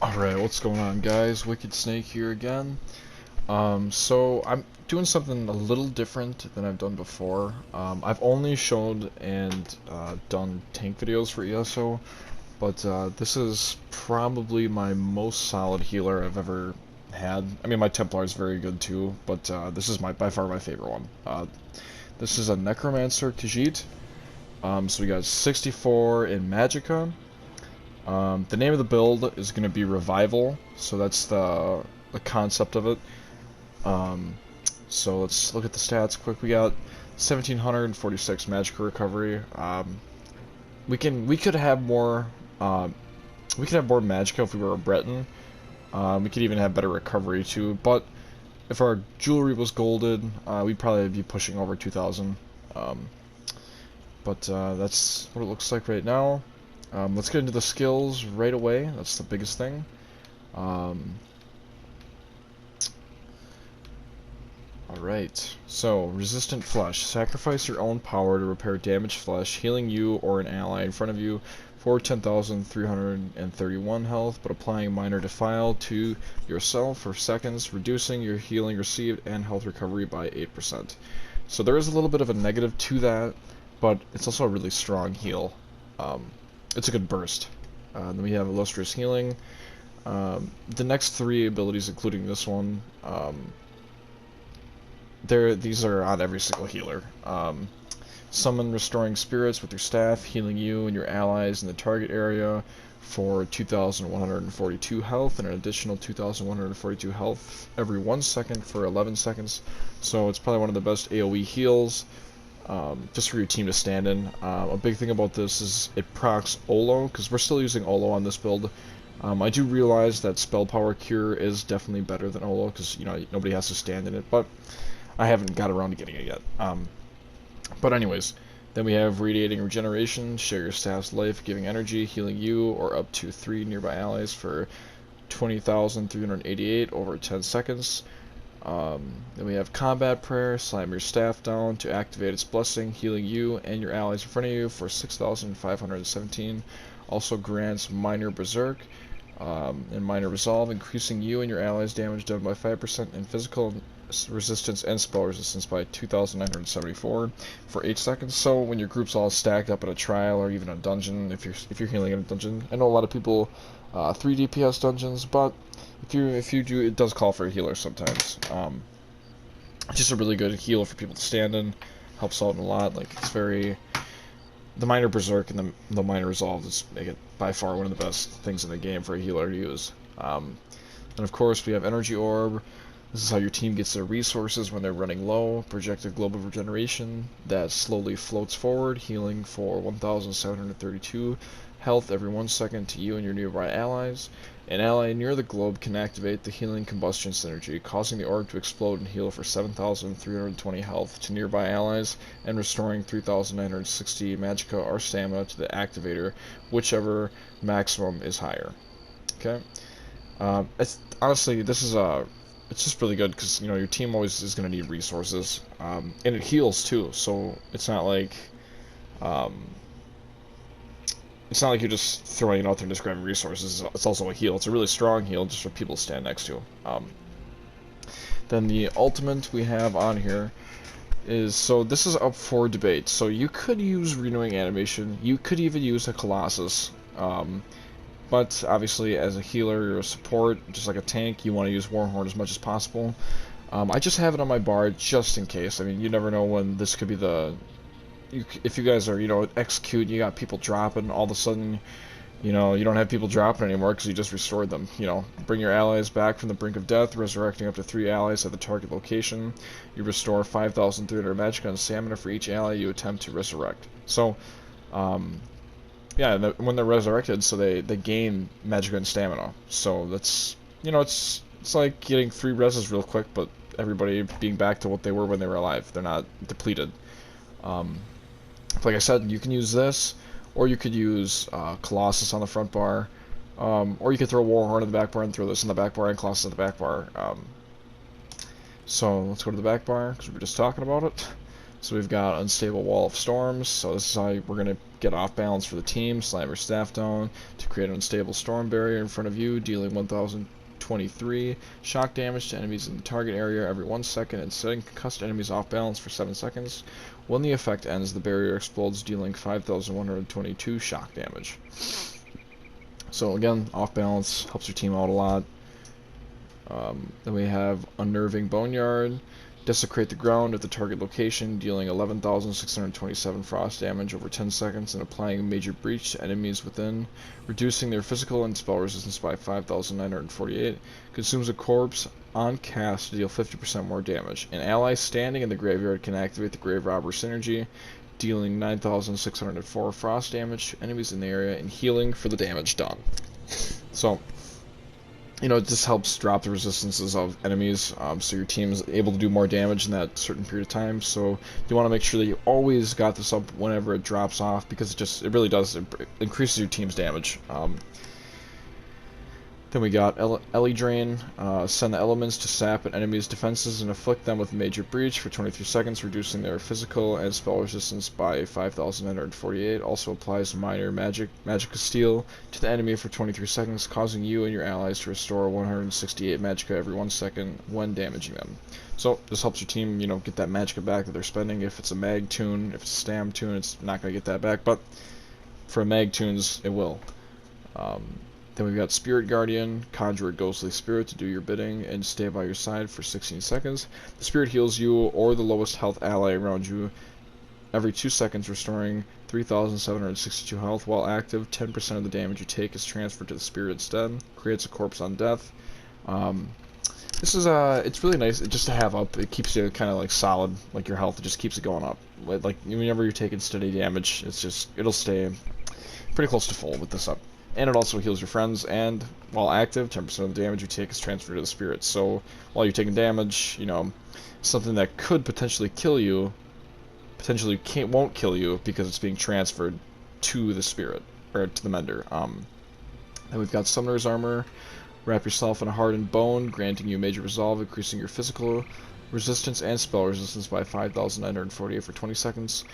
Alright, what's going on, guys? Wicked Snake here again. So I'm doing something a little different than I've done before. I've only showed and done tank videos for ESO, but this is probably my most solid healer I've ever had. I mean, my Templar is very good too, but this is by far my favorite one. This is a Necromancer Khajiit. So we got 64 in Magicka. The name of the build is going to be Revival, so that's the concept of it. So let's look at the stats quick. We got 1746 magic recovery. We could have more. We could have more magic if we were a Breton. We could even have better recovery too. But if our jewelry was golded, we'd probably be pushing over 2,000. But that's what it looks like right now. Let's get into the skills right away. That's the biggest thing. Alright, so Resistant Flesh. Sacrifice your own power to repair damaged flesh, healing you or an ally in front of you for 10,331 health, but applying minor defile to yourself for seconds, reducing your healing received and health recovery by 8%. So there is a little bit of a negative to that, but it's also a really strong heal. It's a good burst. Then we have Illustrious Healing. The next three abilities, including this one, these are on every single healer. Summon Restoring Spirits with your staff, healing you and your allies in the target area for 2,142 health and an additional 2,142 health every 1 second for 11 seconds. So it's probably one of the best AoE heals. Just for your team to stand in. A big thing about this is it procs Olo, because we're still using Olo on this build. I do realize that Spell Power Cure is definitely better than Olo, because nobody has to stand in it, but I haven't got around to getting it yet. But anyways, then we have Radiating Regeneration, share your staff's life, giving energy, healing you or up to 3 nearby allies for 20,388 over 10 seconds. Then we have Combat Prayer, slam your staff down to activate its blessing, healing you and your allies in front of you for 6,517. Also grants Minor Berserk and Minor Resolve, increasing you and your allies' damage done by 5% in physical resistance and spell resistance by 2,974 for 8 seconds. So when your group's all stacked up in a trial or even a dungeon, if you're healing in a dungeon, I know a lot of people 3 DPS dungeons, but if you do, it does call for a healer sometimes. It's just a really good heal for people to stand in. Helps out a lot. Like it's very the Minor Berserk and the Minor Resolve just make it by far one of the best things in the game for a healer to use. And of course we have Energy Orb. This is how your team gets their resources when they're running low. Projected Globe of Regeneration that slowly floats forward, healing for 1,732 health every 1 second to you and your nearby allies. An ally near the globe can activate the Healing Combustion Synergy, causing the orb to explode and heal for 7,320 health to nearby allies, and restoring 3,960 magicka or stamina to the activator, whichever maximum is higher. Okay. Honestly, this is it's just really good because your team always is going to need resources, and it heals too. So it's not like you're just throwing it out there and just grabbing resources. It's also a heal. It's a really strong heal just for people to stand next to. Then the ultimate we have on here is, so this is up for debate. So you could use Renewing Animation. You could even use a Colossus. But obviously, as a healer, you're a support, just like a tank, you want to use Warhorn as much as possible. I just have it on my bar just in case. I mean, you never know when this could be if you guys are, execute, you got people dropping, all of a sudden, you don't have people dropping anymore because you just restored them. Bring your allies back from the brink of death, resurrecting up to 3 allies at the target location. You restore 5,300 magicka and stamina for each ally you attempt to resurrect. So, yeah, when they're resurrected, so they gain magicka and stamina. So that's, it's like getting 3 reses real quick, but everybody being back to what they were when they were alive. They're not depleted. Like I said, you can use this, or you could use Colossus on the front bar, or you could throw Warhorn in the back bar and throw this in the back bar and Colossus in the back bar. So let's go to the back bar, because we were just talking about it. So we've got Unstable Wall of Storms, so this is how we're going to get off balance for the team. Slam your staff down to create an unstable storm barrier in front of you, dealing 1023 shock damage to enemies in the target area every 1 second and setting concussed enemies off balance for 7 seconds. When the effect ends, the barrier explodes, dealing 5122 shock damage. So again, off balance, helps your team out a lot. Then we have Unnerving Boneyard. Desecrate the ground at the target location, dealing 11,627 frost damage over 10 seconds and applying major breach to enemies within, reducing their physical and spell resistance by 5,948. Consumes a corpse on cast to deal 50% more damage. An ally standing in the graveyard can activate the Grave Robber synergy, dealing 9,604 frost damage to enemies in the area and healing for the damage done. So, you know, it just helps drop the resistances of enemies, so your team is able to do more damage in that certain period of time. So you want to make sure that you always got this up whenever it drops off, because it really does, it increases your team's damage. Then we got Ellie Drain. Send the elements to sap an enemy's defenses and afflict them with major breach for 23 seconds, reducing their physical and spell resistance by 5,948. Also applies minor Magicka Steel to the enemy for 23 seconds, causing you and your allies to restore 168 Magicka every 1 second when damaging them. So this helps your team, you know, get that Magicka back that they're spending. If it's a Mag Tune, if it's a Stam Tune, it's not going to get that back, but for Mag Tunes, it will. Then we've got Spirit Guardian. Conjure a ghostly spirit to do your bidding and stay by your side for 16 seconds. The spirit heals you or the lowest health ally around you every 2 seconds, restoring 3,762 health. While active, 10% of the damage you take is transferred to the spirit instead. Creates a corpse on death. This is it's really nice just to have up. It keeps you kind of like solid, like your health. It just keeps it going up. Like whenever you're taking steady damage, it'll stay pretty close to full with this up. And it also heals your friends, and while active, 10% of the damage you take is transferred to the spirit. So while you're taking damage, you know, something that could potentially kill you, potentially won't kill you because it's being transferred to the spirit, or to the mender. Then we've got Summoner's Armor. Wrap yourself in a hardened bone, granting you major resolve, increasing your physical resistance and spell resistance by 5,948 for 20 seconds.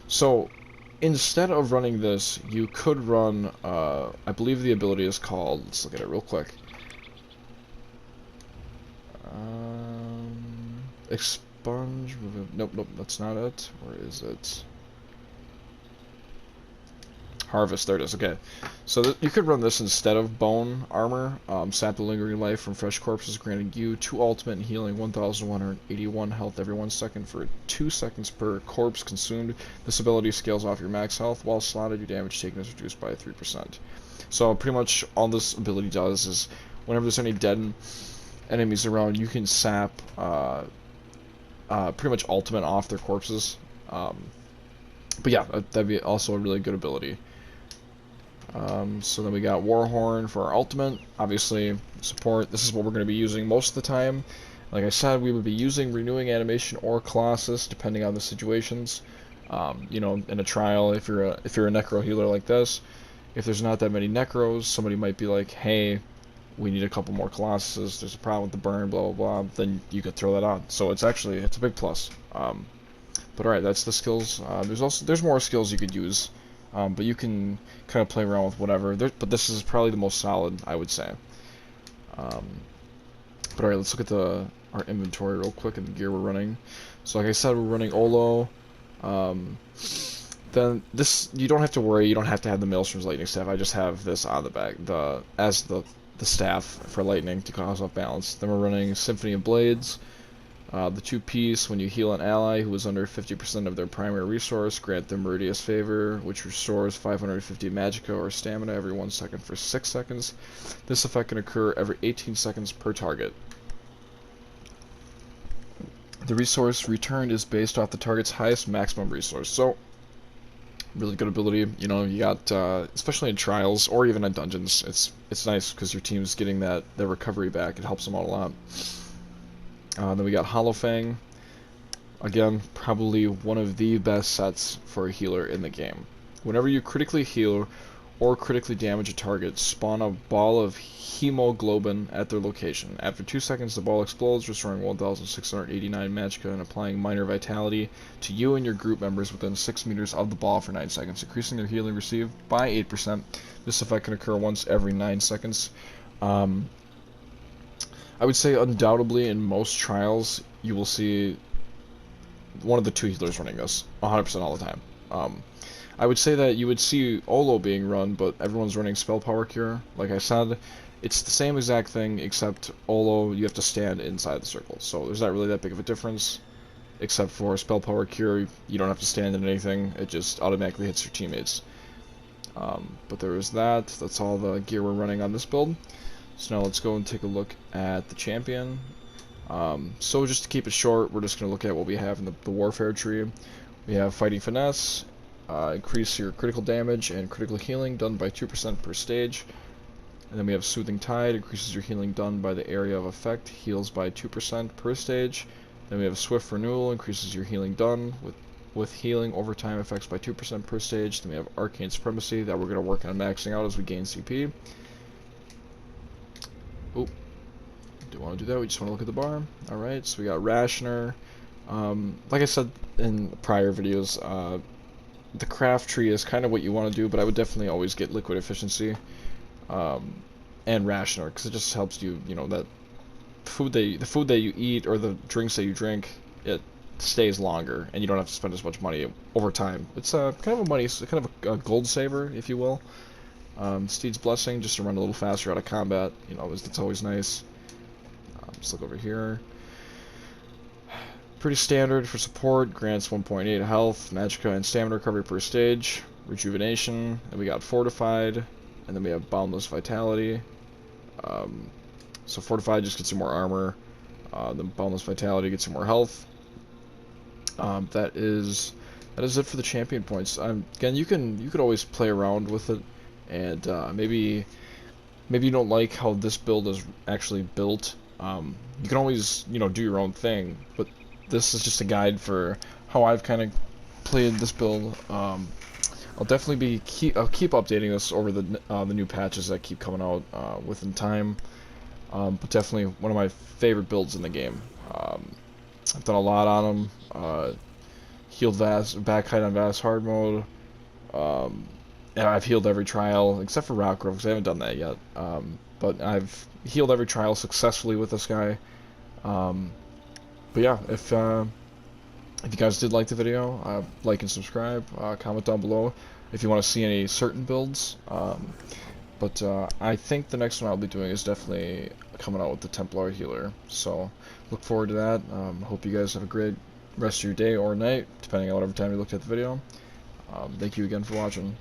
So instead of running this, you could run, I believe the ability is called, let's look at it real quick. Expunge, nope, that's not it. Where is it? Harvest, there it is, okay. So you could run this instead of Bone Armor. Sap the lingering life from fresh corpses, granting you 2 ultimate and healing 1,181 health every 1 second for 2 seconds per corpse consumed. This ability scales off your max health. While slotted, your damage taken is reduced by 3%. So pretty much all this ability does is, whenever there's any dead enemies around, you can sap pretty much ultimate off their corpses. But yeah, that'd be also a really good ability. So then we got Warhorn for our ultimate. Obviously, support. This is what we're going to be using most of the time. Like I said, we would be using Renewing Animation or Colossus, depending on the situations. You know, in a trial, if you're a Necro healer like this, if there's not that many Necros, somebody might be like, hey, we need a couple more Colossuses, there's a problem with the burn, blah, blah, blah, then you could throw that on. So it's a big plus. But alright, that's the skills. There's more skills you could use. But you can kind of play around with whatever. But this is probably the most solid, I would say. But alright, let's look at our inventory real quick and the gear we're running. So like I said, we're running Olo. Then this, you don't have to worry, you don't have to have the Maelstrom's Lightning Staff. I just have this on the back, as the staff for lightning to cause off balance. Then we're running Symphony of Blades. The 2-piece, when you heal an ally who is under 50% of their primary resource, grant them Meridius Favor, which restores 550 Magicka or Stamina every 1 second for 6 seconds. This effect can occur every 18 seconds per target. The resource returned is based off the target's highest maximum resource. So, really good ability. You know, you got, especially in trials or even in dungeons, it's nice because your team's getting their recovery back. It helps them out a lot. Then we got Hollow Fang. Again, probably one of the best sets for a healer in the game. Whenever you critically heal or critically damage a target, spawn a ball of hemoglobin at their location. After 2 seconds, the ball explodes, restoring 1,689 magicka and applying minor vitality to you and your group members within 6 meters of the ball for 9 seconds, increasing their healing received by 8%. This effect can occur once every 9 seconds. I would say undoubtedly in most trials you will see one of the two healers running this 100% all the time. I would say that you would see Olo being run, but everyone's running Spell Power Cure. Like I said, it's the same exact thing, except Olo, you have to stand inside the circle. So there's not really that big of a difference, except for Spell Power Cure, you don't have to stand in anything. It just automatically hits your teammates. But there is that. That's all the gear we're running on this build. So now let's go and take a look at the champion. So just to keep it short, we're just going to look at what we have in the warfare tree. We have Fighting Finesse, increase your critical damage and critical healing done by 2% per stage. And then we have Soothing Tide, increases your healing done by the area of effect, heals by 2% per stage. Then we have Swift Renewal, increases your healing done with healing over time effects by 2% per stage. Then we have Arcane Supremacy that we're going to work on maxing out as we gain CP. Oh, don't want to do that, we just want to look at the bar. Alright, so we got Rationer. Like I said in prior videos, the craft tree is kind of what you want to do, but I would definitely always get Liquid Efficiency and Rationer, because it just helps you, you know, that the food that you eat or the drinks that you drink, it stays longer, and you don't have to spend as much money over time. It's kind of a gold saver, if you will. Steed's Blessing, just to run a little faster out of combat, you know, that's always nice. Let's look over here. Pretty standard for support, grants 1.8 health, magicka and stamina recovery per stage, rejuvenation, and we got Fortified, and then we have Boundless Vitality. So Fortified just gets you more armor, then Boundless Vitality gets you more health. That is it for the champion points. Again, you could always play around with it, and maybe you don't like how this build is actually built. You can always, you know, do your own thing, but this is just a guide for how I've kind of played this build. I'll definitely I'll keep updating this over the new patches that keep coming out within time. But definitely one of my favorite builds in the game. I've done a lot on them. Healed back height on Vast Hard mode. And I've healed every trial except for Rock Grove because I haven't done that yet. But I've healed every trial successfully with this guy. But yeah, if you guys did like the video, like and subscribe, comment down below if you want to see any certain builds. But I think the next one I'll be doing is definitely coming out with the Templar Healer. So look forward to that. Hope you guys have a great rest of your day or night, depending on whatever time you looked at the video. Thank you again for watching.